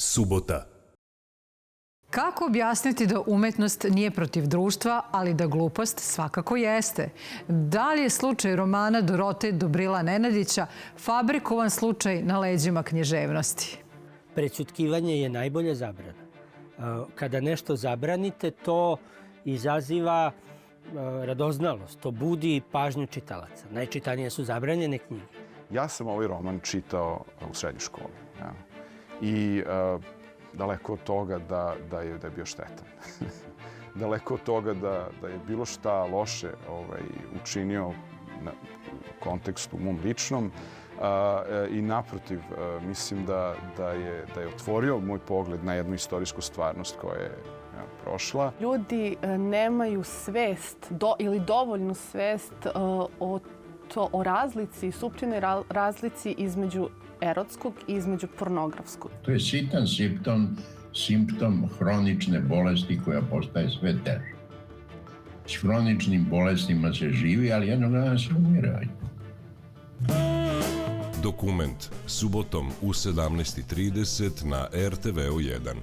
Subota. Kako objasniti da umetnost nije protiv društva, ali da glupost svakako jeste? Da li je slučaj romana Dorote Dobrila Nenadića fabrikovan slučaj na leđima književnosti? Prećutkivanje je najbolja zabrana. Kada nešto zabranite, to izaziva radoznalost, to budi pažnju čitalaca. Najčitanije su zabranjene knjige. Ja sam ovaj roman čitao u srednjoj školi. Ja. I daleko od toga da je bio štetan. Daleko od toga da je bilo šta loše učinio u kontekstu mom ličnom. I naprotiv, mislim da je otvorio moj pogled na jednu istorijsku stvarnost koja je prošla. Ljudi nemaju svest ili dovoljnu svest o razlici, suptilnoj razlici između erotskog i između pornografskog. To je sitan simptom hronične bolesti koja postaje sve teža. S hroničnim bolestima se živi, ali jednog dana se umire. Dokument subotom u 17:30 na RTV 1.